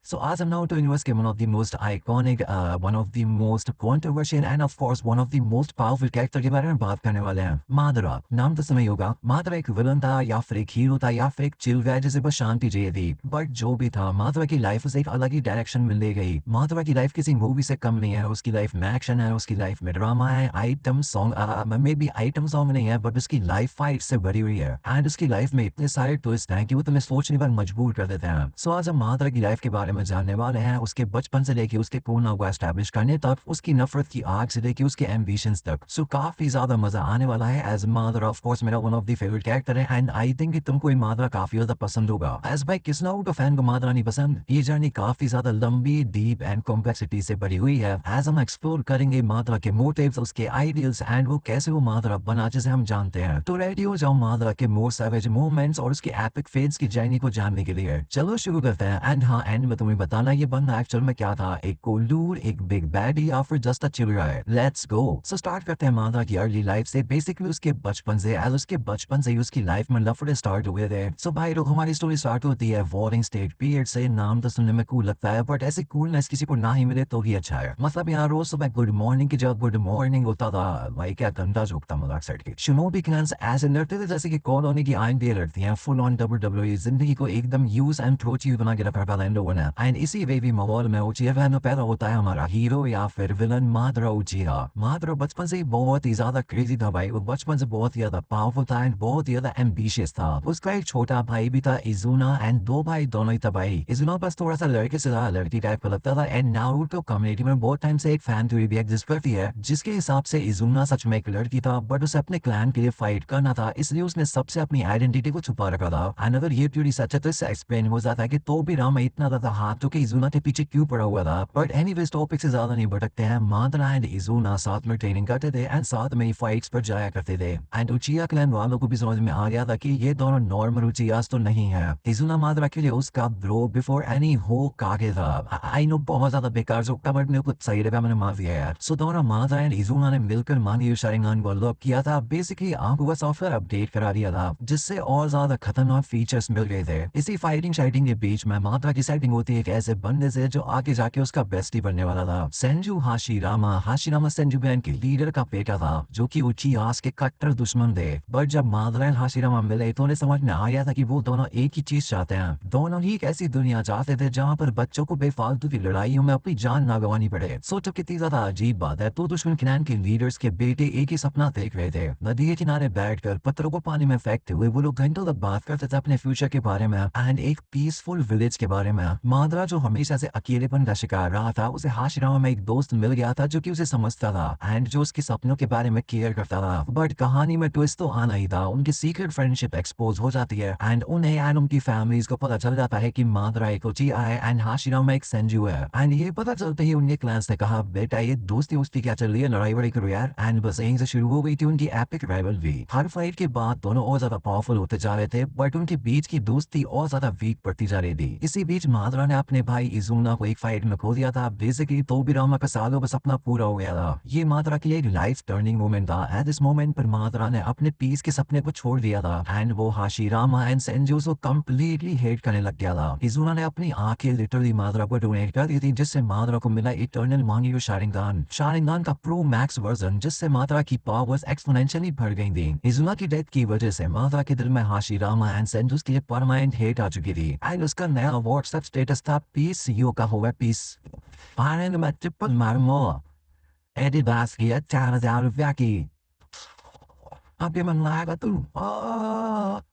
So as I'm now telling you one of the most iconic, one of the most controversial and of course one of the most powerful character के बारे में बात करने वाले हैं। माधुरा नाम तो समय होगा। माधुरा एक विलन था या फिर एक हीरो था या फिर एक चिल गाय जिसे बस शांति चाहिए थी। बट जो भी था माधुरा की लाइफ उसे एक अलग ही डायरेक्शन मिल ले गई। माधुरा की लाइफ किसी मूवी से कम नहीं है। उसकी लाइफ में एक्शन है, उसकी लाइफ में ड्रामा है, item song may be item song नहीं है बट उसकी लाइफ फाइट से भरी हुई है। एंड उसकी लाइफ में इतने सारे ट्विस्ट हैं कि वो तुम्हें सोचने पर मजबूर कर देते हैं। सो आज हम माधुरा की लाइफ के बारे में जानने वाले हैं। उसके बचपन से लेके उसके पूर्ण को एस्टैब्लिश करने तक, उसकी नफरत की आग से लेके उसके एम्बिशंस तक। सो काफी ज्यादा मजा आने वाला है। एज माधुरा ऑफ कोर्स मेरा one of the favourite character है एंड आई थिंक कि तुमको ये माधुरा काफी ज्यादा पसंद होगा। एज भाई किस ना हो फैन को माधुरा नहीं पसंद। ये जर्नी काफी ज्यादा लंबी, डीप एंड कॉम्प्लेक्सिटी से भरी हुई है। एज हम एक्सप्लोर करेंगे माधुरा के मोटिव्स, उसके आइडियल्स एंड वो कैसे वो माधुरा बना जिसे हम जानते हैं। तो रेडी हो जाओ माधुरा के मोर सैवेज मोमेंट्स और उसके एपिक फेट्स की जर्नी को जानने के लिए। चलो शुरू करते हैं। एंड हाँ, एंड में तुम्हें बताना ये बंदा एक्चुअल में क्या था, एक कोल्डूर, एक बिग बैडी या फिर just a chill guy. Let's go. So start करते हैं माधुरा की अर्ली लाइफ से। बेसिकली उसके बचपन से। एज उसके बचपन से ही उसकी लाइफ में लफड़े स्टार्ट हुए थे। सो भाई लोग हमारी स्टोरी स्टार्ट होती है वॉरिंग स्टेट पीरियड से। नाम तो सुनने में कूल लगता है बट ऐसे कूलनेस किसी को ना ही मिले तो ही अच्छा है। मतलब यहाँ रोज सुबह गुड मॉर्निंग की जगह गुड मॉर्निंग होता था। भाई क्या गंदा जोक था मजाक साइड के। शिनोबी क्लैन्स ऐसे लड़ते थे जैसे कि कॉलोनी की आइंदियां लड़ती हैं। फुल ऑन WWE जिंदगी को एकदम यूज एंड थ्रो चीज बना के रखा था इन लोगों ने। एंड इसी वे भी माहौल में उचिया में पैदा होता है हमारा हीरो या फिर विलन माधुरा उचिया। माधुरा बचपन से ही बहुत ही ज्यादा क्रेजी था भाई। वो बचपन से बहुत ही ज्यादा पावरफुल था एंड बहुत ही ज्यादा एम्बिशियस था। उसका एक छोटा भाई भी था इजुना एंड दो भाई दोनों ही था भाई। इजुना बस थोड़ा सा लड़के से ज्यादा लड़की टाइप का लगता था। एंड नारुतो कम्युनिटी में बहुत टाइम से एक फैन थ्योरी भी एग्जिस्ट करती है जिसके हिसाब से इजुना सच में एक लड़की था बट उसे अपने क्लैन के लिए फाइट करना था, इसलिए उसने सबसे अपनी आइडेंटिटी को छुपा रखा था। एंड अगर ये थ्योरी सच है तो इससे एक्सप्लेन हो जाता है कि तो भी राम इतना ज्यादा हाथों के इजुना के पीछे क्यों पड़ा हुआ था। बट एनीवेज टॉपिक से ज्यादा नहीं भटकते हैं। माधुरा एंड इजुना साथ में ट्रेनिंग करते थे एंड साथ में ही फाइट्स पर जाया करते थे। एंड उचिया क्लैन वालों को भी समझ में आ गया था कि ये दोनों नॉर्मल उचियास तो नहीं है। इजुना माधुरा के लिए उसका ब्रो बिफोर एनी हो कागे था। आई नो बहुत ज्यादा बेकार जोक था बट मेरे को सही लगा, मैंने मार दिया यार। सो दोनों माधुरा एंड इजुना ने मिलकर मानियो शारिंगान को अनलॉक किया था। बेसिकली आपको का सॉफ्टवेयर अपडेट करा दिया था जिससे और ज्यादा खतरनाक फीचर्स मिल गए थे। इसी फाइटिंग शाइटिंग के बीच में माधुरा की सेटिंग होती है एक ऐसे बंदे से जो आगे जाके उसका बेस्टी बनने वाला था। Senju Hashirama. Hashirama Senju band के लीडर का बेटा था जो कि उचियास के कट्टर दुश्मन थे। बट जब माधुरा एंड हाशिरामा मिले तो उन्हें समझ में आ गया था कि वो दोनों एक ही चीज चाहते हैं। दोनों ही एक ऐसी दुनिया चाहते थे जहाँ पर बच्चों को बेफालतू की लड़ाइयों में अपनी जान ना गंवानी पड़े। सोचो कितनी ज्यादा अजीब बात है। तो दुश्मन क्लैन के लीडर्स के बेटे एक ही सपना देख रहे थे। नदी के किनारे बैठकर पत्थरों को पानी में फेंकते हुए वो लोग घंटों तक बात करते थे अपने फ्यूचर के बारे में एंड एक पीसफुल विलेज के बारे में। माधुरा जो हमेशा से अकेलेपन का शिकार रहा था, उसे हाशिरामा में एक दोस्त मिल गया था जो कि उसे समझता था एंड जो उसके सपनों के बारे में केयर करता था। बट कहानी में ट्विस्ट तो आना ही था। उनकी सीक्रेट फ्रेंडशिप एक्सपोज हो जाती है एंड उन्हें एंड उनकी फैमिलीज को पता चल जाता है कि माधुरा एक उचिया है एंड हाशिरामा एक सेंजू है। एंड ये पता चलते ही उनके क्लास ने कहा बेटा ये दोस्ती वोस्ती क्या चल रही है, लड़ाई वड़ाई करो यार। एंड बस यहीं से शुरू हो गई थी उनकी एपिक राइवलरी। हर फाइट के बाद दोनों और ज्यादा पावरफुल होते जा रहे थे बट उनके बीच की दोस्ती और ज्यादा वीक पड़ती जा रही थी। इसी बीच माधुरा ने अपने भाई इजुना को एक फाइट में खो दिया था। बेसिकली तो भी रामा का सालों बस अपना पूरा हो गया था। ये माधुरा की एक लाइफ टर्निंग मोमेंट था। एट इस मोमेंट पर माधुरा ने अपने पीस के सपने को छोड़ दिया था एंड वो हाशिरामा एंड सेंजू को कंप्लीटली हेट करने लग गया था। इजुना ने अपनी आंखें लिटरली माधुरा को डोनेट कर दी थी जिससे माधुरा को मिला इटर्नल मांगियो शारिंगान। शारिंगान का प्रो मैक्स वर्जन जिससे माधुरा की पावर्स एक्सपोनेंशियली बढ़ गई थी। इजुना की डेथ की वजह से माधुरा के दिल में हाशिरामा एंड सेंजू के लिए परमानेंट हेट आ चुकी थी एंड उसका नया व्हाट्सएप स्टेटस था पीस सीओ का हुआ पीस। फाइनली मैं ट्रिपल मारूंगा। एडी बास की ₹4,000 की। अब ये मन लाएगा तू।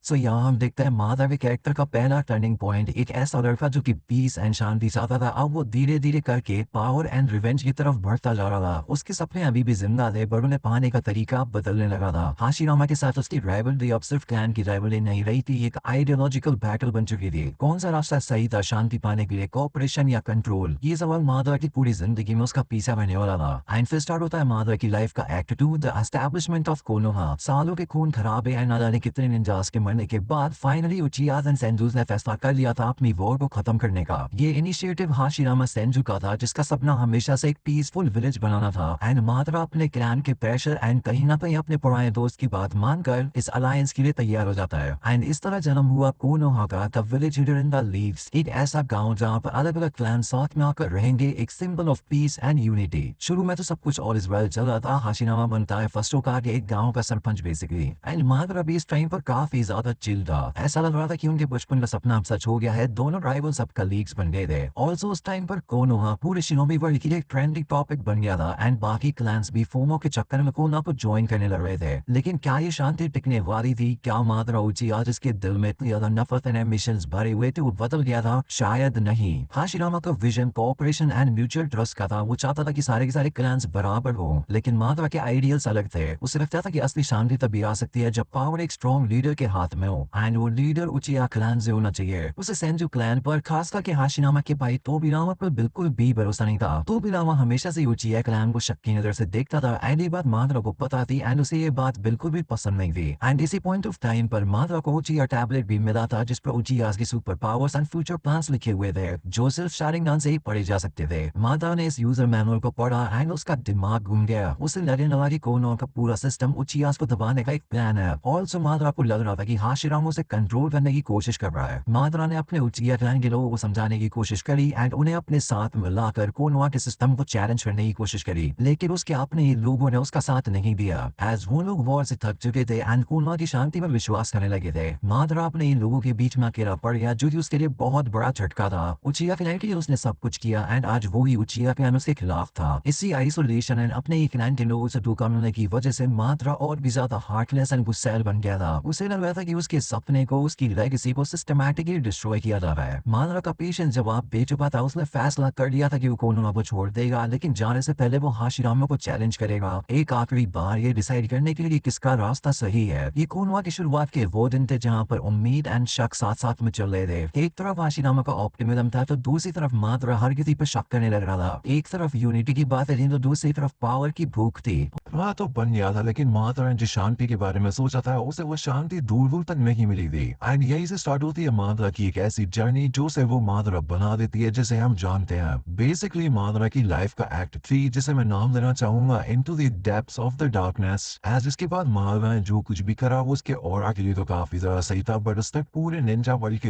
सो यहाँ हम देखते हैं माधुरा के कैरेक्टर का पहला टर्निंग पॉइंट। एक ऐसा लड़का जो कि पीस एंड शांति चाहता था, अब वो धीरे धीरे करके पावर एंड रिवेंज की तरफ बढ़ता जा रहा था। उसके सपने अभी भी जिंदा थे पर उन्हें पाने का तरीका बदलने लगा था। हाशिरामा के साथ उसकी राइवलरी अब सिर्फ क्लैन की राइवलरी नहीं रही थी, एक आइडियोलॉजिकल बैटल बन चुकी थी। कौन सा रास्ता सही था शांति पाने के लिए, कोऑपरेशन या कंट्रोल? ये सवाल माधुरा की पूरी जिंदगी में उसका पीछा बनने वाला था। एंड फिर स्टार्ट होता है माधुरा की लाइफ का act 2, the establishment of Konoha. सालों के खून खराबे एंड ना जाने कितने निंजास के मरने के बाद फाइनली उचिहा एंड सेंजू ने फैसला कर लिया था अपनी वॉर को खत्म करने का। ये इनिशिएटिव हाशिरामा सेंजू का था जिसका सपना हमेशा से एक पीसफुल विलेज बनाना था एंड मादरा अपने क्लैन के प्रेशर एंड कहीं ना कहीं अपने पुराने दोस्त की बात मानकर इस अलायंस के लिए तैयार हो जाता है एंड इस तरह जन्म हुआ कोनोहा का the village hidden in the leaves, एक ऐसा गांव जहां पर अलग अलग क्लैन साथ में आकर रहेंगे, एक symbol of peace and unity. शुरू में तो सब कुछ ऑल इज वेल चल रहा था, हाशिरामा बनता है फर्स्ट का एक गांव का सरपंच बेसिकली एंड मादरा भी इस टाइम पर काफी ज्यादा चिल था। ऐसा लग रहा था कि उनके बचपन का सपना अब सच हो गया है, दोनों राइवल्स अब कलीग्स बन गए थे। ऑल्सो उस टाइम पर कोनोहा पूरे शिनोबी वर्ल्ड के लिए एक ट्रेंडिंग टॉपिक बन गया था एंड बाकी क्लैंस भी फोमो के चक्कर में कोनोहा को ज्वाइन करने लग रहे थे। लेकिन क्या ये शांति टिकने वाली थी? क्या मादरा उचिहा जिसके दिल में इतनी ज्यादा नफरत एंड एम्बिशंस भरे हुए थे वो बदल गया था? शायद नहीं। हाशिरामा का vision cooperation and mutual trust का था, वो चाहता था कि सारे के सारे क्लैंस बराबर हो। लेकिन मादरा के आइडियल्स अलग थे, उसे लगता था कि असली शांति तभी आ सकती है जब पावर एक स्ट्रॉन्ग लीडर के हाथ में हो एंड वो लीडर उचिहा क्लैन से होना चाहिए। उसे सेंजू क्लैन पर, खास करके हाशिरामा के भाई तोबिरामा पर बिल्कुल भी भरोसा नहीं था। तोबिरामा हमेशा से उचिहा क्लैन को शक की नजर से देखता था एंड ये बात मादरा को पता थी एंड उसे ये बात बिल्कुल भी पसंद नहीं थी। एंड इसी पॉइंट ऑफ टाइम पर मादरा को उचिहा टैबलेट भी मिला था जिस पर उचिहा के super powers and future plans लिखे हुए थे जो सिर्फ शारिंगन से ही पढ़े जा सकते थे। मादरा ने इस यूजर मैनुअल को पढ़ा एंड उसका दिमाग घूम गया। उसे लगने लगा कि कोनोहा का पूरा सिस्टम उचिहा को दबाने का एक प्लान है। ऑल्सो मादरा को लग रहा था कि हाशिरामा उसे कंट्रोल करने की कोशिश कर रहा है। मादरा ने अपने उचिहा क्लैन के लोगों को समझाने की कोशिश करी एंड उन्हें अपने साथ मिलाकर कोनोहा के सिस्टम को चैलेंज करने की कोशिश करी, लेकिन उसके अपने ही लोगों ने उसका साथ नहीं दिया एज वो लोग वॉर से थक चुके थे एंड कोनोहा की शांति पर विश्वास करने लगे थे। मादरा अपने इन लोगों के बीच में अकेला पड़ गया जो कि उसके लिए बहुत बड़ा झटका था। उचिहा क्लैन के लिए उसने सब कुछ किया एंड आज वो ही उचिहा क्लैन उसके खिलाफ था। इसी आइसोलेशन एंड अपने ही क्लैन के लोगों से धोखा मिलने की वजह से मादरा और भी ज्यादा हार्टलेस एंड गुस्सैल बन गया था। उसे लग रहा था कि उसके सपने को, उसकी लेगेसी को सिस्टमैटिकली डिस्ट्रॉय किया जा रहा है। मादरा का पेशेंस जवाब दे चुका था, उसने फैसला कर लिया था कि वो कोनोहा को छोड़ देगा, लेकिन जाने से पहले वो हाशिरामा को चैलेंज करेगा एक आखिरी बार ये डिसाइड करने के लिए किसका रास्ता सही है। ये कोनोहा की शुरुआत के वो दिन थे जहाँ पर उम्मीद एंड शक साथ साथ में चल रहे थे। एक तरफ हाशिरामा का ऑप्टिमिज्म था तो दूसरी तरफ मादरा हर किसी पर शक करने लग रहा था। एक तरफ यूनिटी की बात थी तो दूसरी तरफ पावर की भूख थी। वह तो बन गया था, लेकिन मादरा ने जिस शांति के बारे में सोचा था उसे वो शांति दूर दूर तक नहीं मिली थी एंड यही से स्टार्ट होती है मादरा की एक ऐसी जर्नी जो से वो मादरा बना देती है जिसे हम जानते हैं। बेसिकली मादरा की लाइफ का एक्ट 3 जिसे मैं नाम देना चाहूंगा into the depths of the darkness. As इसके बाद मादरा ने जो कुछ भी करा वो उसके ऑरा के लिए तो काफी ज्यादा सही था, बट उसने पूरे निंजा वर्ल्ड के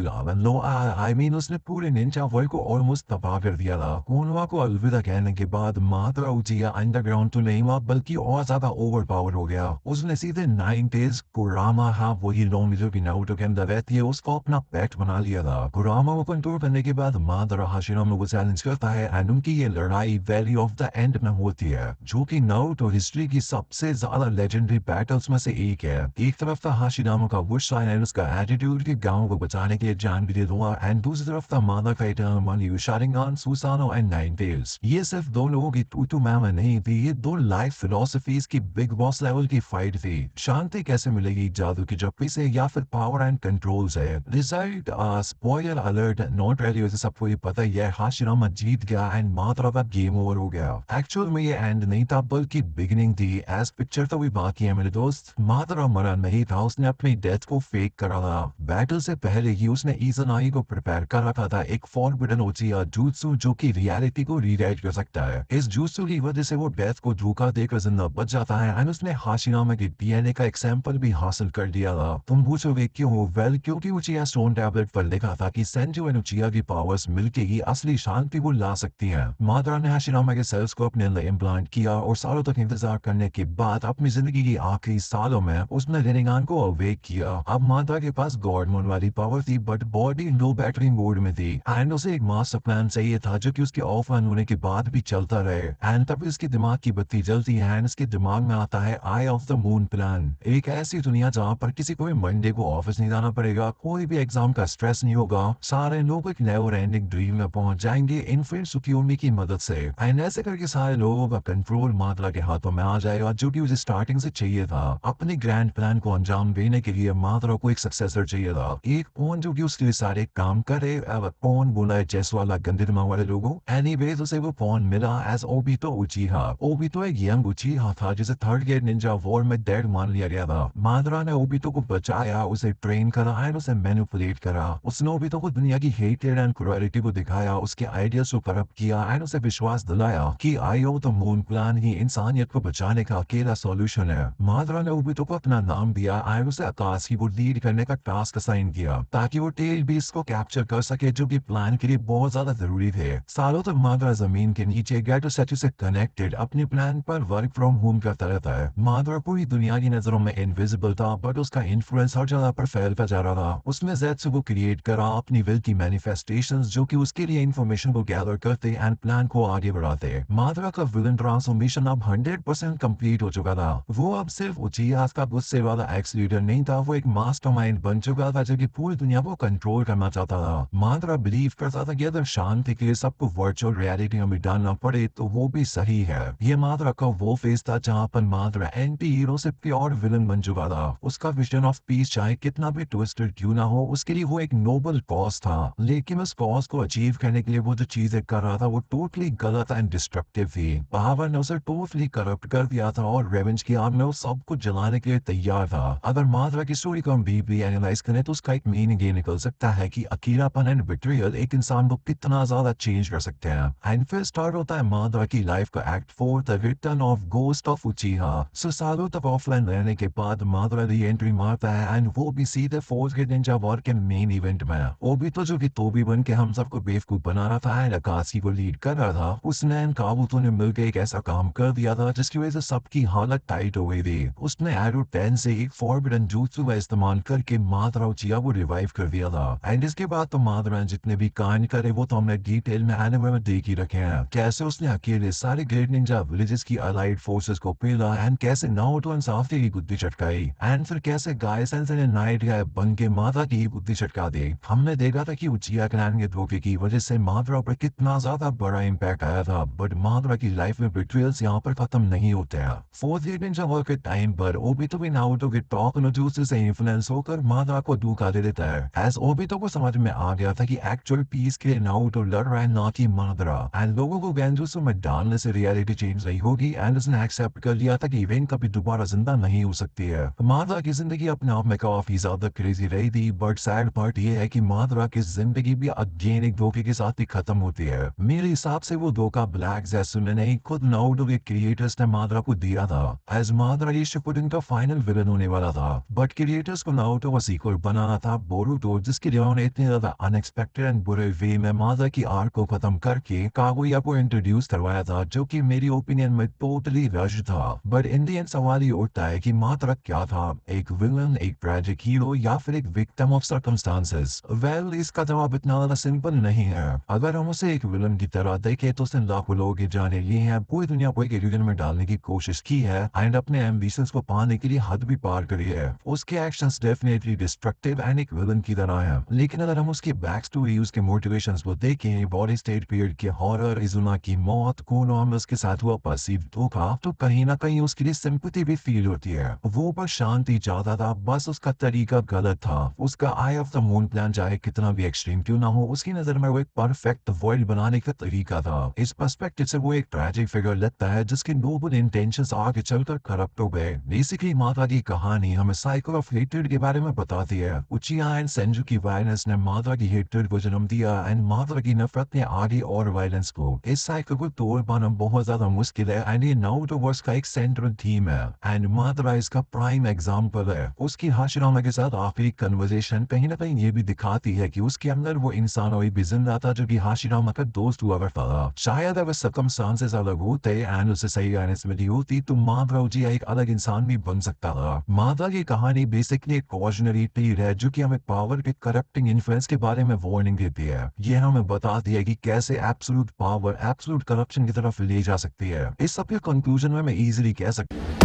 उसने पूरे निंजा वर्ल्ड को ऑलमोस्ट तबाह कर दिया था। कोनोहा को अलविदा कहने के बाद मादरा उचिहा अंडरग्राउंड तो नहीं हुआ बल्कि और ज्यादा ओवर पावर हो गया। उसने सीधे 9 डेज कुरामा, हाँ वही लॉन्ग लीडर की नारुतो के अंदर रहती है, उसको अपना पेट बना लिया था। कुरामा को कंट्रोल करने के बाद मादरा हाशिरामा को चैलेंज करता है एंड उनकी ये लड़ाई वैली ऑफ द एंड में होती है जो कि नारुतो हिस्ट्री की सबसे ज्यादा लेजेंडरी बैटल्स में से एक है। एक तरफ था हाशिरामा का गुस्सा एंड उसका एटीट्यूड कि गांव को बचाने के लिए जान भी दे दूंगा एंड दूसरी तरफ था मादरा का इटर्नल मनी शारिंगन, सुसानो एंड 9 टेल्स। ये सिर्फ दो लोगों की टू मैमा नहीं थी, ये दो लाइफ फिलोसफीज की बिग बॉस लेवल की फाइट थी। शांति कैसे मिलेगी जादू की जप्पी से या फिर पावर एंड कंट्रोल से? Result spoiler alert, not ready, उसे सबको ये पता ही है, हाशिरामा जीत गया एंड मादरा का गेम ओवर हो गया। एक्चुअल में ये एंड नहीं था बल्कि बिगिनिंग थी। एज पिक्चर तो भी बाकी है मेरे दोस्त। मादरा मरा नहीं था, उसने अपनी डेथ को फेक करा था। बैटल से पहले ही उसने इज़नाई को प्रिपेयर कर रखा था एक फॉरबिडन उचिहा jutsu जो कि रियलिटी को रीराइट कर सकता है। इस jutsu की वजह से वो डेथ को धोखा देकर जिंदा बच जाता है एंड उसने हाशिरामा के डीएनए का एक सैंपल भी हासिल कर दिया था। तुम पूछोगे क्यों? वेल क्योंकि उचिहा स्टोन टैबलेट पर लिखा था कि सेंजू एंड उचिहा की पावर्स मिलके ही असली शांति को ला सकती है। मादरा ने हाशिरामा के सेल्स को अपने अंदर इम्प्लांट किया और सालों तक इंतजार करने के बाद अपनी जिंदगी की आखिरी सालों में उसने रेनिगान को अवेक किया। अब मादरा के पास गॉड मोड वाली पावर थी but body low battery mode में थी एंड उसे एक मास्टर प्लान चाहिए था जो कि उसके ऑफलाइन होने के बाद भी चलता रहे। एंड तब इसके दिमाग की बत्ती जलती है एंड इसके दिमाग में आता है आई ऑफ द मून प्लान, एक ऐसी दुनिया जहाँ पर किसी को भी मंडे को ऑफिस नहीं जाना पड़ेगा, कोई भी एग्जाम का स्ट्रेस नहीं होगा, सारे लोग एक नेवर एंडिंग ड्रीम में पहुंच जाएंगे इन्फिनिट सुकियोमी की मदद से। एंड ऐसे करके सारे लोगों का कंट्रोल मादरा के हाथों में आ जाएगा जो कि उसे स्टार्टिंग से चाहिए था। अपने ग्रैंड प्लान को अंजाम देने के लिए मादरा को एक सक्सेसर चाहिए था, एक पॉन जो कि उसके लिए सारे काम करे। अब पॉन बोला है चेस वाला गंदे दिमाग वाले लोगों। एनीवेज उसे वो पॉन मिला एज ओबितो उचिहा। ओबितो एक यंग उचिहा था जिसे थर्ड ग्रेड निंजा वॉर में डेड मान लिया गया था। मादरा ने ओबितो को बचा आया, उसे ट्रेन करा एंड उसे मैनिपुलेट करा। उसने ओबितो को दुनिया की हेटेड एंड क्रुएलिटी को दिखाया, उसके आइडियाज को करप्ट किया एंड उसे विश्वास दिलाया कि आईओ द मून प्लान ही इंसानियत को बचाने का अकेला सॉल्यूशन है। मादरा ने ओबितो को अपना नाम दिया एंड उसे आकाश की वो लीड करने का टास्क असाइन किया ताकि वो टेल बीस को कैप्चर कर सके, जो कि प्लान के लिए बहुत ज्यादा जरूरी थे। सालों तक मादरा जमीन के नीचे गेटो सेटू से कनेक्टेड अपने प्लान पर वर्क फ्रॉम होम करता रहता है। मादरा पूरी दुनिया की नजरों में इनविजिबल था, बट उसका इन्फ्लुएंस हर जगह पर फैलता जा रहा था। उसने ज़ेत्सु को क्रिएट करा, अपनी विल की मैनिफेस्टेशंस, जो कि उसके लिए इंफॉर्मेशन को गैदर करते एंड प्लान को आगे बढ़ाते। मादरा का विलन ट्रांसफॉर्मेशन अब 100% कंप्लीट हो चुका था। वो अब सिर्फ उचिहा का गुस्से वाला एक्स लीडर नहीं था, वो एक मास्टरमाइंड बन चुका था जो कि पूरी दुनिया को कंट्रोल करना चाहता था। मादरा बिलीव करता था कि अगर शांति के लिए सबको वर्चुअल रियलिटी में डालना पड़े तो वो भी सही है। ये मादरा का वो फेज था जहाँ पर मादरा एंटी हीरो से प्योर विलन बन चुका था। उसका विजन ऑफ पीस चाहे कितना भी ट्विस्टेड क्यों ना हो, उसके लिए वो एक नोबल कॉज था। लेकिन उस कॉज को अचीव करने के लिए वो जो चीजें कर रहा था वो टोटली गलत एंड डिस्ट्रक्टिव थी। पावर ने उसे टोटली करप्ट कर दिया था और रेवेंज की आग में वो सब कुछ जलाने के लिए तैयार था। अगर मादरा की स्टोरी को हम डीपली एनालाइज करें तो उसका एक मीनिंग ये निकल सकता है कि अकेलापन एंड बिट्रियल एक इंसान को कितना ज्यादा चेंज कर सकते हैं। एंड फिर स्टार्ट होता है मादरा की लाइफ का act 4, the return of ghost of Uchiha. सो सालों तक ऑफलाइन रहने के बाद मादरा री एंट्री मारता है एंड वो भी सीधे फोर्स के निंजा वॉर के मेन इवेंट में। ओबितो जो कि तोबी बन के हम सबको बेवकूफ बना रहा था एंड अकाशी को लीड कर रहा था, उसने एंड काबूतो ने मिलकर एक ऐसा काम कर दिया था जिसकी वजह से सबकी हालत टाइट हो गई थी। उसने एरो 10 से एक फॉरबिडन jutsu का इस्तेमाल करके मादरा उचिहा को रिवाइव कर दिया था। एंड इसके बाद तो मादरा जितने भी कांड करे वो तो हमने डिटेल में एनिमे में देख ही रखे हैं। कैसे उसने अकेले सारे ग्रेट निंजा विलेजेस की अलाइड फोर्सेस को पेला एंड कैसे नारुतो एंड साफे की बुद्धि चटकाई एंड फिर कैसे गाय सेंसेई ने नाइट गाय बन के मादरा की बुद्धि चटका दी। हमने देखा था कि उचिहा क्लैन के धोखे की वजह से मादरा पर कितना ज्यादा बड़ा इम्पैक्ट आया था, बट मादरा की लाइफ में बिट्रियल्स यहाँ पर खत्म नहीं होते हैं। फोर्थ ग्रेट निंजा वॉर के टाइम पर ओबितो भी नारुतो के टॉक नो jutsu से इन्फ्लुएंस होकर मादरा को धोखा दे देता है। एज ओबितो को समझ में आ गया था कि एक्चुअल पीस के लिए नारुतो लड़ रहा है ना कि मादरा, एंड लोगों को गेंजुत्सु में डालने से रियलिटी चेंज नहीं होगी एंड उसने एक्सेप्ट कर लिया था कि इवेंट कभी दोबारा जिंदा नहीं हो सकती है। मादरा की जिंदगी अपने आप में काफी ज्यादा क्रेजी रही थी, बट सैड पार्ट ये है कि मादरा की जिंदगी भी अगेन एक धोखे के साथ ही खत्म होती है। मेरे हिसाब से वो धोखा ब्लैक ज़ेत्सु ने नहीं, खुद नारुतो के क्रिएटर्स ने मादरा को दिया था। एज मादरा ये शिपुडेन का फाइनल विलन होने वाला था, बट क्रिएटर्स को नारुतो का सीक्वल बनाना था बोरुतो, जिसके लिए उन्होंने इतने ज्यादा अनएक्सपेक्टेड एंड बुरे वे में मादरा की आर्क को खत्म करके कागुया को इंट्रोड्यूस करवाया था, जो कि मेरी ओपिनियन में टोटली रश था। बट इन दी एंड सवाल ये उठता है कि मादरा क्या था, एक विलन, एक ट्रैजिक हीरो या फिर एक विक्टिम ऑफ सर्कमस्टांसेस? वेल, इसका जवाब इतना ज्यादा सिंपल नहीं है। अगर हम उसे एक विलन की तरह देखें तो उसने लाखों लोगों के जाने लिए हैं, पूरी दुनिया को एक इल्यूजन में डालने की कोशिश की है एंड अपने एम्बिशंस को पाने के लिए हद भी पार करी है। उसके एक्शंस डेफिनेटली डिस्ट्रक्टिव एंड एक विलन की तरह है, लेकिन अगर हम उसकी बैक स्टोरी, उसके मोटिवेशंस को देखें, बॉडी स्टेट पीरियड के हॉरर, इजुना की मौत, कोनोमिस के साथ हुआ परसीव धोखा, तो कहीं ना कहीं उसके लिए सिंपैथी भी फील होती है। वो बस शांति चाहता था, बस उसका तरीका गलत था। उसका आई ऑफ द मून प्लान चाहे कितना भी एक्सट्रीम क्यों ना हो, उसकी नजर में वो एक परफेक्ट वर्ल्ड बनाने का तरीका था। इस पर्सपेक्टिव से वो एक ट्रैजिक फिगर लगता है जिसके नोबल इंटेंशंस आगे चलकर करप्ट हो गए। बेसिकली मादरा की कहानी हमें साइकिल ऑफ हेट्रेड के बारे में बताती है। उचिहा एंड सेंजू की वायलेंस ने मादरा की हेट्रेड को जन्म दिया एंड मादरा की नफरत ने आगे और वायलेंस को। इस साइकिल को तोड़ पाना बहुत ज्यादा मुश्किल है एंड ये नारुतो वर्स का एक सेंट्रल थीम है एंड मादरा इसका प्राइम एग्जांपल है। उसकी हाशिरामा के साथ आखिरी कन्वर्सेशन कहीं ना कहीं ये भी दिखाती है कि उसके अंदर वो इंसान अभी भी जिंदा था जो कि हाशिरामा का दोस्त हुआ करता था। शायद अगर सर्कमस्टांसेस अलग होते एंड उसे सही गाइडेंस मिली होती तो मादरा उचिहा एक अलग इंसान भी बन सकता था। मादरा की कहानी बेसिकली एक कॉशनरी टेल है जो कि हमें पावर के करप्टिंग इन्फ्लुएंस के बारे में वार्निंग देती है। ये हमें बताती है कि कैसे एब्सोल्यूट पावर एब्सोल्यूट करप्शन की तरफ ले जा सकती है। इस सब के कंक्लूजन में मैं इजीली कह सकता हूँ